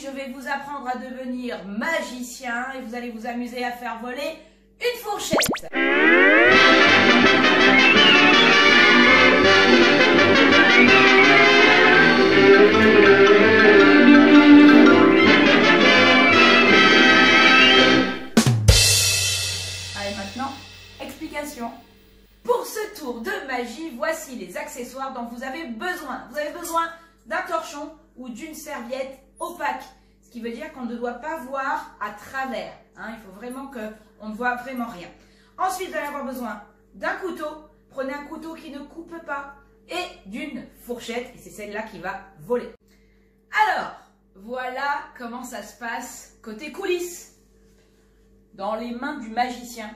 je vais vous apprendre à devenir magicien et vous allez vous amuser à faire voler une fourchette. Allez, maintenant, explication. Pour ce tour de magie, voici les accessoires dont vous avez besoin. Vous avez besoin d'un torchon ou d'une serviette opaque, ce qui veut dire qu'on ne doit pas voir à travers. Il faut vraiment qu'on ne voit vraiment rien. Ensuite, vous allez avoir besoin d'un couteau. Prenez un couteau qui ne coupe pas et d'une fourchette, et c'est celle-là qui va voler. Alors, voilà comment ça se passe côté coulisses, dans les mains du magicien.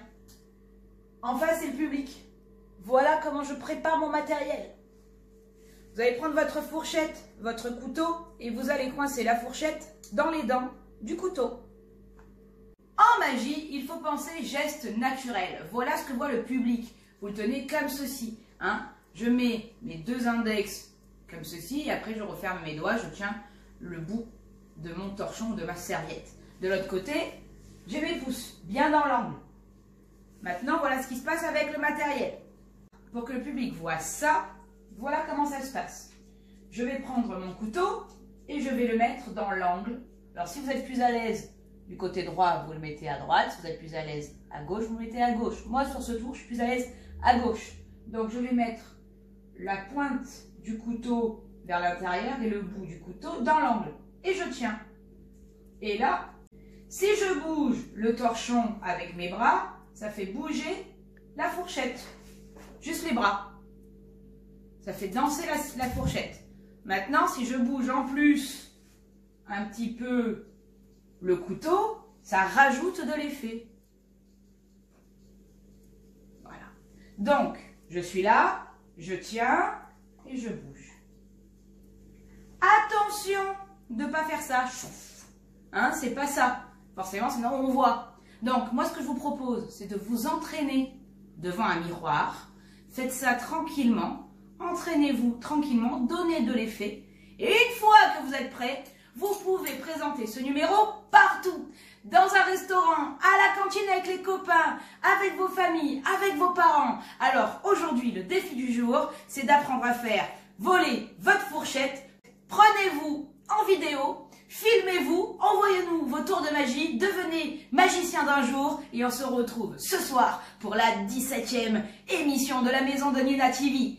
En face, c'est le public. Voilà comment je prépare mon matériel. Vous allez prendre votre fourchette, votre couteau, et vous allez coincer la fourchette dans les dents du couteau. En magie, il faut penser geste naturel. Voilà ce que voit le public. Vous le tenez comme ceci. Je mets mes deux index comme ceci, et après je referme mes doigts, je tiens le bout de mon torchon ou de ma serviette. De l'autre côté, j'ai mes pouces bien dans l'angle. Maintenant, voilà ce qui se passe avec le matériel. Pour que le public voit ça, voilà comment ça se passe. Je vais prendre mon couteau et je vais le mettre dans l'angle. Alors, si vous êtes plus à l'aise du côté droit, vous le mettez à droite. Si vous êtes plus à l'aise à gauche, vous le mettez à gauche. Moi, sur ce tour, je suis plus à l'aise à gauche. Donc, je vais mettre la pointe du couteau vers l'intérieur et le bout du couteau dans l'angle. Et je tiens. Et là, si je bouge le torchon avec mes bras, ça fait bouger la fourchette. Juste les bras. Ça fait danser la fourchette. Maintenant, si je bouge en plus un petit peu le couteau, ça rajoute de l'effet. Voilà. Donc, je suis là, je tiens et je bouge. Attention de ne pas faire ça. C'est pas ça. Forcément, sinon on voit. Donc, moi, ce que je vous propose, c'est de vous entraîner devant un miroir. Faites ça tranquillement. Entraînez-vous tranquillement. Donnez de l'effet. Et une fois que vous êtes prêts, vous pouvez présenter ce numéro partout. Dans un restaurant, à la cantine avec les copains, avec vos familles, avec vos parents. Alors, aujourd'hui, le défi du jour, c'est d'apprendre à faire voler votre fourchette. Prenez-vous en vidéo. Filmez-vous, envoyez-nous vos tours de magie, devenez magicien d'un jour et on se retrouve ce soir pour la 17e émission de la Maison de Nina TV.